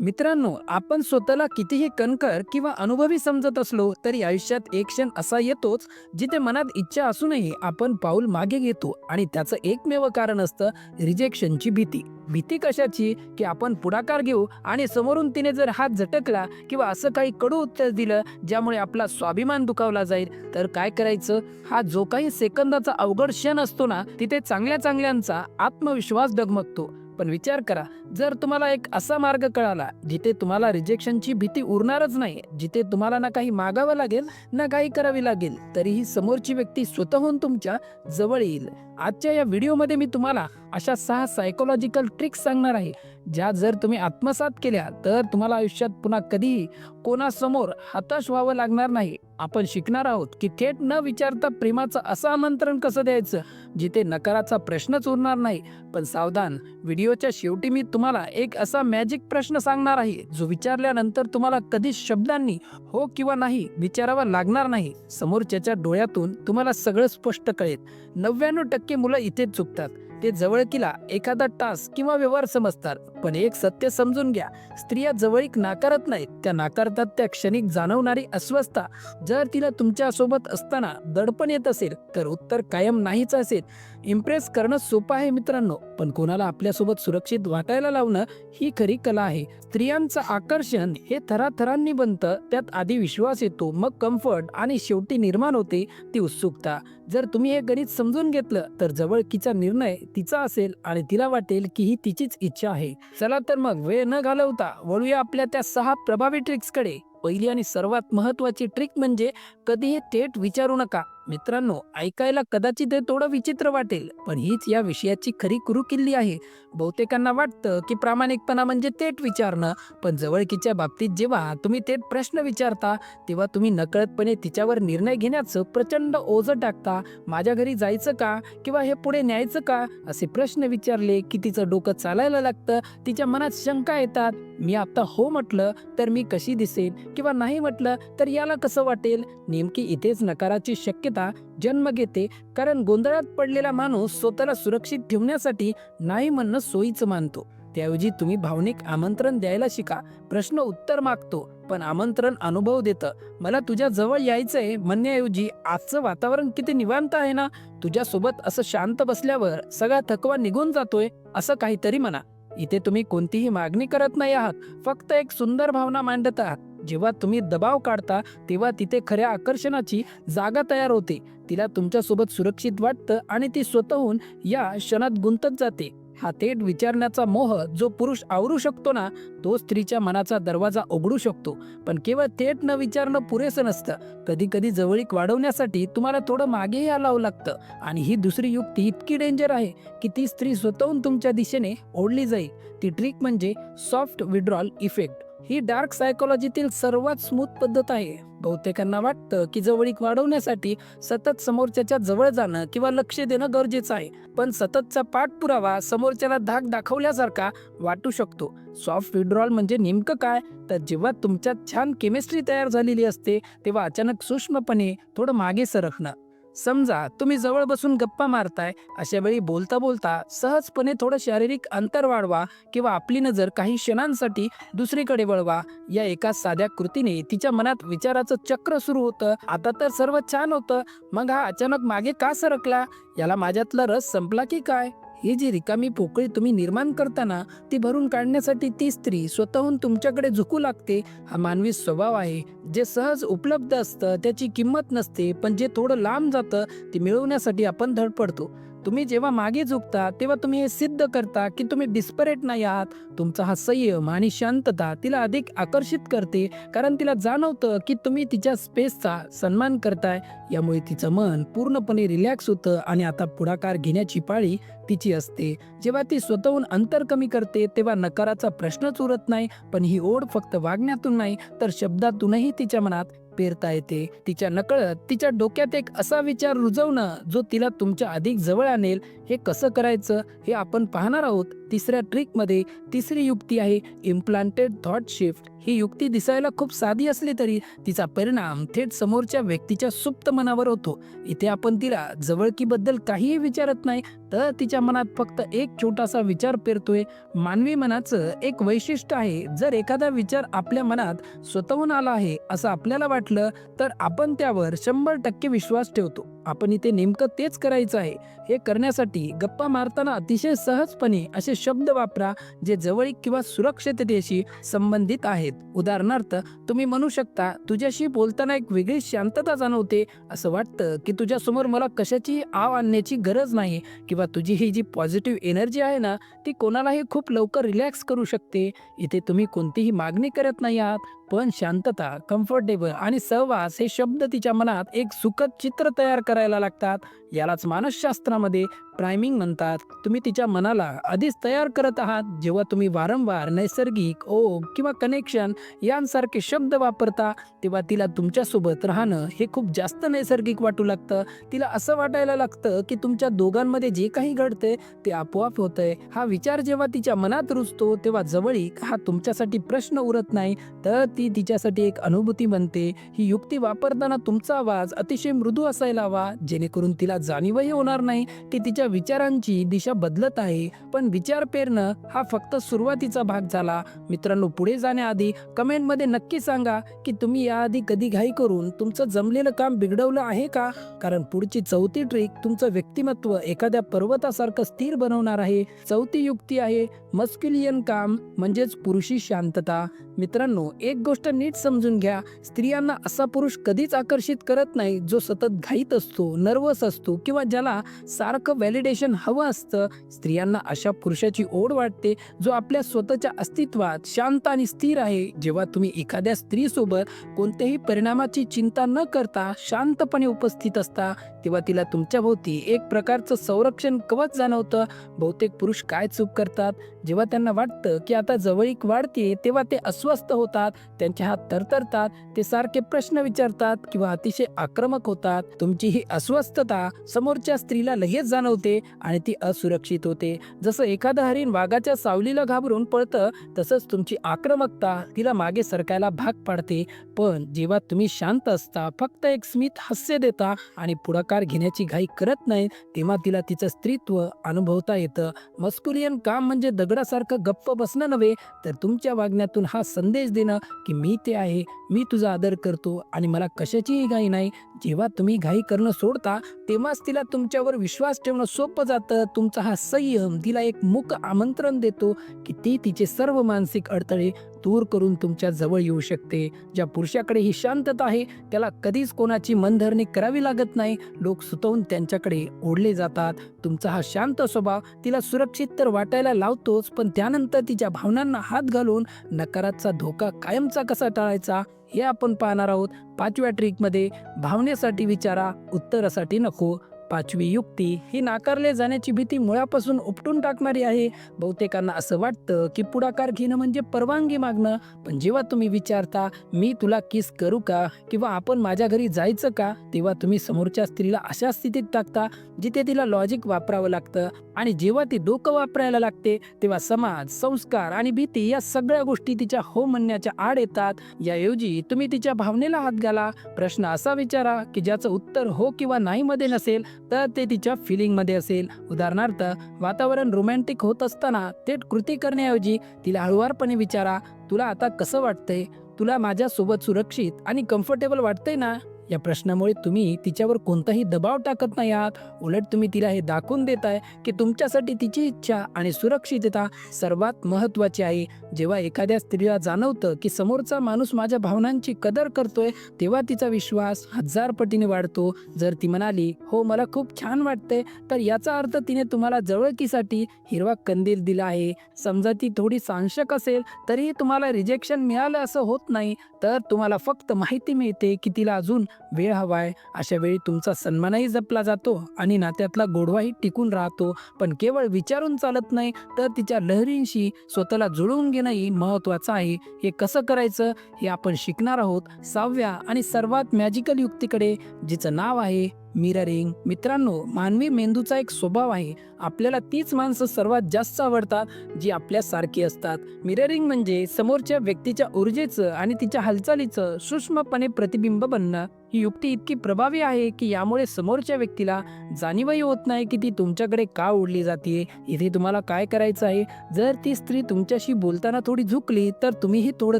मित्रांनो, आपण स्वतःला कितीही कणखर किंवा अनुभवी समजत असलो तरी आयुष्यात एक क्षण असा येतोच जिथे मनात इच्छा असूनही आपण पाऊल मागे घेतो आणि त्याचं एकमेव कारण असतं रिजेक्शनची भीती. भीती कशाची? की आपण पुढाकार घेऊ आणि समोरून तिने जर हात झटकला किंवा असं काही कडू उत्तर दिलं ज्यामुळे आपला स्वाभिमान दुखावला जाईल तर काय करायचं? हा जो काही सेकंदाचा अवघड क्षण असतो ना, तिथे चांगल्या चांगल्यांचा आत्मविश्वास डगमगतो. पण विचार करा, जर तुम्हाला एक असा मार्ग कळाला जिथे तुम्हाला रिजेक्शनची भीती उरणारच नाही, जिथे तुम्हाला ना काही मागावं लागेल ना काही करावी लागेल, तरीही समोरची व्यक्ती स्वतःहून तुमच्या जवळ येईल. आजच्या या व्हिडिओमध्ये मी तुम्हाला अशा 6 सायकोलॉजिकल ट्रिक्स सांगणार आहे, ज्या जर तुम्ही आत्मसात केल्या तर तुम्हाला आयुष्यात पुन्हा कधीही कोणासमोर हताश व्हावं लागणार नाही. आपण शिकणार आहोत की थेट न विचारता प्रेमाचं असं आमंत्रण कसं द्यायचं जिथे नकाराचा प्रश्नच उरणार नाही. पण सावधान, व्हिडिओच्या शेवटी मी तुम्हाला एक असा मॅजिक प्रश्न सांगणार आहे जो विचारल्यानंतर तुम्हाला कधीच शब्दांनी हो किंवा नाही विचारावा लागणार नाही. समोरच्याच्या डोळ्यातून तुम्हाला सगळं स्पष्ट कळेल. 99% मुलं इथेच चुकतात. ते जवळकीला एखादा टास्क किंवा व्यवहार समजतात, पण एक सत्य समजून घ्या, स्त्रिया जवळीक नाकारत नाहीत, त्या नाकारतात त्या क्षणिक जाणवणारी अस्वस्थता. जर तिला तुमच्या सोबत असताना दडपण येत असेल तर उत्तर कायम नाहीच असेल. इम्प्रेस करणं सोपं आहे मित्रांनो, पण कोणाला आपल्यासोबत सुरक्षित वाटायला लावणं ही खरी कला आहे. स्त्रियांचं आकर्षण हे थराथरांनी बनतं, त्यात आधी विश्वास येतो, मग कम्फर्ट आणि शेवटी निर्माण होते ती उत्सुकता. जर तुम्ही हे गणित समजून घेतलं तर जवळकीचा निर्णय तिचा असेल आणि तिला वाटेल की ही तिचीच इच्छा आहे. चला तर मग वेळ न घालवता वळूया आपल्या त्या 6 प्रभावी ट्रिक्सकडे. पहिली आणि सर्वात महत्त्वाची ट्रिक म्हणजे कधीही थेट विचारू नका. मित्रांनो, ऐकायला कदाचित हे थोडं विचित्र वाटेल, पण हीच या विषयाची खरी कुरुकिल्ली आहे. बहुतेकांना वाटतं की प्रामाणिकपणा म्हणजे थेट विचारणं, पण जवळकीच्या बाबतीत जेव्हा तुम्ही थेट प्रश्न विचारता तेव्हा तुम्ही नकळतपणे तिच्यावर निर्णय घेण्याचं प्रचंड ओझं टाकता. माझ्या घरी जायचं का? किंवा हे पुढे न्यायचं का? असे प्रश्न विचारले की तिचं डोकं चालायला लागतं, तिच्या मनात शंका येतात. मी आता हो म्हटलं तर मी कशी दिसेल, किंवा नाही म्हटलं तर याला कसं वाटेल? नेमकी इथेच नकाराची शक्यता जन्म घेते, कारण गोंधळात पडलेला माणूस स्वतःला सुरक्षित ठेवण्यासाठी नाही म्हणणं सोयीचं मानतो. त्याऐवजी तुम्ही भावनिक आमंत्रण द्यायला शिका. प्रश्न उत्तर मागतो, पण आमंत्रण अनुभव देतं. मला तुझ्या जवळ यायचंय म्हणण्याऐवजी आजचं वातावरण किती निवांत आहे ना, तुझ्यासोबत असं शांत बसल्यावर सगळा थकवा निघून जातोय, असं काहीतरी म्हणा. इथे तुम्ही कोणतीही मागणी करत नाही आहात, फक्त एक सुंदर भावना मांडत आहात. जेव्हा तुम्ही दबाव काढता तेव्हा तिथे खऱ्या आकर्षणाची जागा तयार होते. तिला तुमच्यासोबत सुरक्षित वाटतं आणि ती स्वतःहून या क्षणात गुंतत जाते. हा थेट विचारण्याचा मोह जो पुरुष आवरू शकतो ना, तो स्त्रीच्या मनाचा दरवाजा उघडू शकतो. पण केवळ थेट न विचारणं पुरेसं नसतं. कधी कधी जवळीक वाढवण्यासाठी तुम्हाला थोडं मागेही हलावं लागतं, आणि ही दुसरी युक्ती इतकी डेंजर आहे की ती स्त्री स्वतःहून तुमच्या दिशेने ओढली जाईल. ती ट्रिक म्हणजे सॉफ्ट विड्रॉल इफेक्ट. ही डार्क सायकोलॉजीतील सर्वात स्मूथ पद्धत आहे. बहुतेकांना वाटतं की जवळीक वाढवण्यासाठी सतत समोरच्याच्या जवळ जाणं किंवा लक्ष देणं गरजेचं आहे, पण सततचा पाठपुरावा समोरच्याला धाक दाखवल्यासारखा वाटू शकतो. सॉफ्ट विड्रॉल म्हणजे नेमकं काय? तर जेव्हा तुमच्यात छान केमिस्ट्री तयार झालेली असते तेव्हा अचानक सूक्ष्मपणे थोडं मागे सरकणं. समजा तुम्ही जवळ बसून गप्पा मारताय, अशा वेळी बोलता बोलता सहजपणे थोडं शारीरिक अंतर वाढवा किंवा आपली नजर काही क्षणांसाठी दुसरीकडे वळवा. या एका साध्या कृतीने तिच्या मनात विचाराचं चक्र सुरू होतं. आता तर सर्व छान होतं, मग हा अचानक मागे का सरकला? याला माझ्यातला रस संपला की काय? ही जी रिकामी पोकळी तुम्ही निर्माण करताना ती भरून काढण्यासाठी ती स्त्री स्वतःहून तुमच्याकडे झुकू लागते. हा मानवी स्वभाव आहे. जे सहज उपलब्ध असतं त्याची किंमत नसते, पण जे थोडं लांब जातं ते मिळवण्यासाठी आपण धडपडतो. तुम्ही जेव्हा मागे झुकता तेव्हा तुम्ही हे सिद्ध करता की तुम्ही डिस्परेट नाही आहात. तुमचा हा संयम आणि शांतता तिला अधिक आकर्षित करते, कारण तिला जाणवतं की तुम्ही तिच्या स्पेसचा सन्मान करताय. यामुळे तिचं मन पूर्णपणे रिलॅक्स होतं आणि आता पुढाकार घेण्याची पाळी तिची असते. जेव्हा ती स्वतःहून अंतर कमी करते तेव्हा नकाराचा प्रश्नच उरत नाही, पण ही ओढ फक्त वागण्यातून नाही तर शब्दातूनही तिच्या मनात पेरता येते. तिच्या नकळत तिच्या डोक्यात एक असा विचार रुजवणं जो तिला तुमच्या अधिक जवळ आणेल. हे कसं करायचं हे आपण पाहणार आहोत. तिसऱ्या ट्रिकमध्ये तिसरी युक्ती आहे इम्प्लांटेड थॉट शिफ्ट. ही युक्ती दिसायला खूप साधी असली तरी तिचा परिणाम थेट समोरच्या व्यक्तीच्या सुप्त मनावर होतो. इथे आपण तिला जवळकीबद्दल काहीही विचारत नाही, तर तिच्या मनात फक्त एक छोटासा विचार पेरतोय. मानवी मनाचं एक वैशिष्ट्य आहे, जर एखादा विचार आपल्या मनात स्वतःहून आला आहे असं आपल्याला वाटलं तर आपण त्यावर 100% विश्वास ठेवतो. आपण इथे नेमकं तेच करायचं आहे. हे करण्यासाठी गप्पा मारताना अतिशय सहजपणे असे शब्द वापरा जे जवळीक किंवा सुरक्षिततेशी संबंधित आहेत. उदाहरणार्थ, तुम्ही म्हणू शकता, तुझ्याशी बोलताना एक वेगळी शांतता जाणवते. असं वाटतं की तुझ्यासमोर मला कशाची आव आणण्याची गरज नाही, किंवा तुझी ही जी पॉझिटिव्ह एनर्जी आहे ना, ती कोणालाही खूप लवकर रिलॅक्स करू शकते. इथे तुम्ही कोणतीही मागणी करत नाही आहात, पण शांतता, कम्फर्टेबल आणि सहवास हे शब्द तिच्या मनात एक सुखद चित्र तयार करायला लागतात. यालाच मानसशास्त्रामध्ये प्रायमिंग म्हणतात. तुम्ही तिच्या मनाला आधीच तयार करत आहात. जेव्हा तुम्ही वारंवार नैसर्गिक, ओघ किंवा कनेक्शन यांसारखे शब्द वापरता, तेव्हा तिला तुमच्यासोबत राहणं हे खूप जास्त नैसर्गिक वाटू लागतं. तिला असं वाटायला लागतं की तुमच्या दोघांमध्ये जे काही घडतंय ते आपोआप होतंय. हा विचार जेव्हा तिच्या मनात रुजतो तेव्हा जवळीक हा तुमच्यासाठी प्रश्न उरत नाही, तर ती तिच्यासाठी एक अनुभूती बनते. ही युक्ती वापरताना तुमचा आवाज अतिशय मृदू असायला हवा, जेणेकरून तिला जाणीवही होणार नाही की तिच्या विचारांची दिशा बदलत आहे. पण विचार पेरणं हा फक्त सुरुवातीचा भाग झाला. मित्रांनो, पुढे जाण्याआधी कमेंटमध्ये नक्की सांगा की तुम्ही याआधी कधी घाई करून तुमचं जमलेलं काम बिघडवलं आहे का? कारण पुढची चौथी ट्रिक तुमचं व्यक्तिमत्व एखाद्या पर्वतासारखं स्थिर बनवणार आहे. चौथी युक्ती आहे मस्क्युलियन काम, म्हणजेच पुरुषी शांतता. मित्रांनो, एक गोष्ट नीट समजून घ्या, स्त्रियांना असा पुरुष कधीच आकर्षित करत नाही जो सतत घाईत असतो, नर्वस असतो किंवा ज्याला सारखं व्हॅलिडेशन हवं असतं. स्त्रियांना अशा पुरुषाची ओढ वाटते जो आपल्या स्वतःच्या अस्तित्वात शांत आणि स्थिर आहे. जेव्हा तुम्ही एखाद्या स्त्रीसोबत कोणत्याही परिणामाची चिंता न करता शांतपणे उपस्थित असता, तेव्हा तिला तुमच्याभोवती एक प्रकारचं संरक्षण कवच जाणवतं. बहुतेक पुरुष काय चूक करतात, जेव्हा त्यांना वाटतं की आता जवळीक वाढते तेव्हा ते अस्वस्थ होतात, त्यांचे हात थरथरतात, ते सारखे प्रश्न विचारतात किंवा अतिशय आक्रमक होतात. तुमची ही अस्वस्थता समोरच्या स्त्रीला लगेच जाणवते आणि ती असुरक्षित होते. जसं एखादं हरिण वाघाच्या सावलीला घाबरून पळतं, तसंच तुमची आक्रमकता तिला मागे सरकायला भाग पाडते. पण जेव्हा तुम्ही शांत असता, फक्त एक स्मित हास्य देता आणि पुढाकार घेण्याची घाई करत नाही, तेव्हा तिला तिचं स्त्रीत्व अनुभवता येतं. मस्क्युलियन काम म्हणजे दगडासारखं गप्प बसणं नव्हे, तर तुमच्या वागण्यातून हा संदेश देणं की मी ते आहे, मी तुझा आदर करतो आणि मला कशाचीही घाई नाही. जेव्हा तुम्ही घाई करणं सोडता, तेव्हाच तिला तुमच्यावर विश्वास ठेवणं सोपं जातं. तुमचा हा संयम तिला एक मूक आमंत्रण देतो की ती तिचे सर्व मानसिक अडथळे दूर करून तुमच्या जवळ येऊ शकते. ज्या पुरुषाकडे ही शांतता आहे त्याला कधीच कोणाची मनधरणी करावी लागत नाही. लोक सुतवून त्यांच्याकडे ओढले जातात. तुमचा हा शांत स्वभाव तिला सुरक्षित तर वाटायला लावतोच, पण त्यानंतर तिच्या भावनांना हात घालून नकाराचा धोका कायमचा कसा टाळायचा हे आपण पाहणार आहोत. 5व्या ट्रिकमध्ये भावनेसाठी विचारा, उत्तरासाठी नको. 5वी युक्ती ही नाकारले जाण्याची भीती मुळापासून उपटून टाकणारी आहे. बहुतेकांना असं वाटतं की पुढाकार घेणं म्हणजे परवानगी मागणं, पण जेव्हा तुम्ही विचारता मी तुला किस करू का किंवा आपण माझ्या घरी जायचं का, तेव्हा तुम्ही समोरच्या स्त्रीला अशा स्थितीत टाकता जिथे तिला लॉजिक वापरावं लागतं. आणि जेव्हा ती डोकं वापरायला लागते तेव्हा समाज, संस्कार आणि भीती या सगळ्या गोष्टी तिच्या हो म्हणण्याच्या आड येतात. याऐवजी तुम्ही तिच्या भावनेला हात घाला. प्रश्न असा विचारा की ज्याचं उत्तर हो किंवा नाही मध्ये नसेल, तर ते तिच्या फिलिंगमध्ये असेल. उदाहरणार्थ, वातावरण रोमॅन्टिक होत असताना थेट कृती करण्याऐवजी तिला हळुवारपणे विचारा, तुला आता कसं वाटतंय? तुला माझ्यासोबत सुरक्षित आणि कम्फर्टेबल वाटतंय ना? या प्रश्नामुळे तुम्ही तिच्यावर कोणताही दबाव टाकत नाही आहात. उलट तुम्ही तिला हे दाखवून देताय की तुमच्यासाठी तिची इच्छा आणि सुरक्षितता सर्वात महत्त्वाची आहे. जेव्हा एखाद्या स्त्रीला जाणवतं की समोरचा माणूस माझ्या भावनांची कदर करतोय, तेव्हा तिचा विश्वास 1000 पटीने वाढतो. जर ती म्हणाली हो मला खूप छान वाटतंय, तर याचा अर्थ तिने तुम्हाला जवळकीसाठी हिरवा कंदील दिला आहे. समजा ती थोडी साशंक असेल तरीही तुम्हाला रिजेक्शन मिळालं असं होत नाही, तर तुम्हाला फक्त माहिती मिळते की तिला अजून वेळ हवाय, अशा वेळी तुमचा सन्मानही जपला जातो आणि नात्यातला गोडवाही टिकून राहतो. पण केवळ विचारून चालत नाही, तर तिच्या लहरींशी स्वतःला जुळवून घेणंही महत्त्वाचं आहे. हे कसं करायचं हे आपण शिकणार आहोत 6व्या आणि सर्वात मॅजिकल युक्तीकडे, जिचं नाव आहे मिररिंग. मित्रांनो, मानवी मेंदूचा एक स्वभाव आहे, आपल्याला तीच माणसं सर्वात जास्त आवडतात जी आपल्यासारखी असतात. मिररिंग म्हणजे समोरच्या व्यक्तीच्या ऊर्जेचं आणि तिच्या हालचालीचं सूक्ष्मपणे प्रतिबिंब बनणं. ही युक्ती इतकी प्रभावी आहे की यामुळे समोरच्या व्यक्तीला जाणीवही होत नाही की ती तुमच्याकडे का ओढली जाते. इथे तुम्हाला काय करायचं आहे, जर ती स्त्री तुमच्याशी बोलताना थोडी झुकली तर तुम्हीही थोडं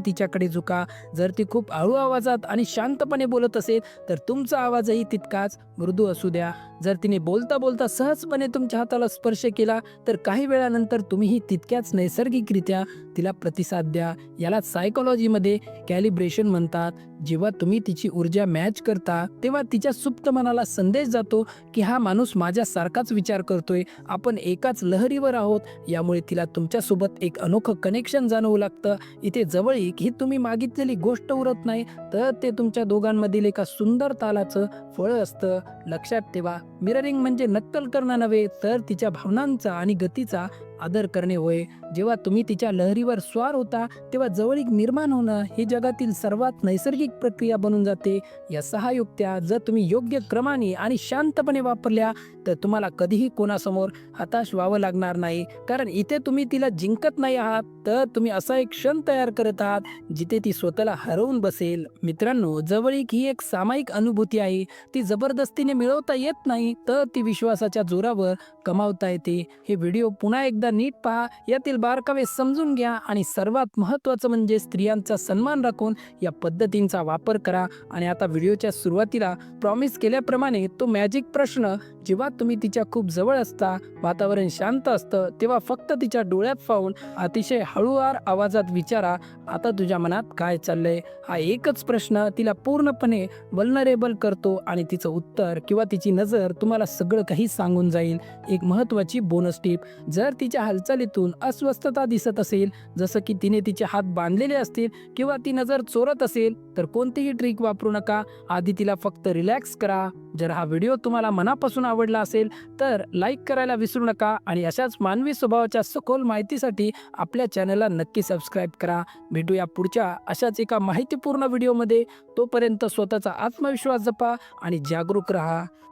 तिच्याकडे झुका. जर ती खूप हळू आवाजात आणि शांतपणे बोलत असेल तर तुमचा आवाजही तितकाच मृदू असू द्या. जर तिने बोलता बोलता सहजपणे तुमच्या हाताला स्पर्श केला तर काही वेळानंतर तुम्हीही तितक्याच नैसर्गिकरित्या तिला प्रतिसाद द्या. याला सायकोलॉजीमध्ये कॅलिब्रेशन म्हणतात. जेव्हा तुम्ही तिची ऊर्जा मॅच करता तेव्हा तिच्या सुप्त मनाला संदेश जातो की हा माणूस माझ्यासारखाच विचार करतोय, आपण एकाच लहरीवर आहोत. यामुळे तिला तुमच्यासोबत एक अनोखं कनेक्शन जाणवू लागतं. इथे जवळीक ही तुम्ही मागितलेली गोष्ट उरत नाही, तर ते तुमच्या दोघांमधील एका सुंदर तालाचं फळ असतं. लक्षात ठेवा, मिररिंग म्हणजे नक्कल करणं नव्हे, तर तिच्या भावनांचा आणि गतीचा आदर करणे होय. जेव्हा तुम्ही तिच्या लहरीवर स्वार होता तेव्हा जवळीक निर्माण होणं ही जगातील सर्वात नैसर्गिक प्रक्रिया बनून जाते. या 6 युक्त्या जर तुम्ही योग्य क्रमाने आणि शांतपणे वापरल्या तर तुम्हाला कधीही कोणासमोर हताश व्हावं लागणार नाही. कारण इथे तुम्ही तिला जिंकत नाही आहात, तर तुम्ही असा एक क्षण तयार करत आहात जिथे ती स्वतःला हरवून बसेल. मित्रांनो, जवळीक ही एक सामायिक अनुभूती आहे. ती जबरदस्तीने मिळवता येत नाही, तर ती विश्वासाच्या जोरावर कमावता येते. हे व्हिडिओ पुन्हा एकदा नीट पहा, यातील बारकावे समजून घ्या आणि सर्वात महत्त्वाचं म्हणजे स्त्रियांचा सन्मान राखून या पद्धतींचा वापर करा. आणि आता व्हिडिओच्या सुरुवातीला प्रॉमिस केल्याप्रमाणे तो मॅजिक प्रश्न, जेव्हा तुम्ही तिच्या खूप जवळ असता, वातावरण शांत असतं, तेव्हा फक्त तिच्या डोळ्यात पाहून अतिशय हळूवार आवाजात विचारा, आता तुझ्या मनात काय चाललंय. हा एकच प्रश्न तिला पूर्णपणे वल्नरेबल करतो आणि तिचं उत्तर किंवा तिची नजर तुम्हाला सगळं काही सांगून जाईल. एक महत्त्वाची बोनस टिप, जर तिच्या हालचालीतून अस्वस्थता दिसत असेल, जसं की तिने तिचे हात बांधलेले असतील किंवा ती नजर चोरत असेल, तर कोणतीही ट्रिक वापरू नका. आधी तिला फक्त रिलॅक्स करा. जर हा व्हिडिओ तुम्हाला मनापासून आवडला असेल तर लाईक करायला विसरू नका आणि अशाच मानवी स्वभावाच्या सखोल माहितीसाठी आपल्या चॅनलला नक्की सबस्क्राईब करा. भेटूया पुढच्या अशाच एका माहितीपूर्ण व्हिडिओमध्ये. तोपर्यंत स्वतःचा आत्मविश्वास जपा आणि जागरूक राहा.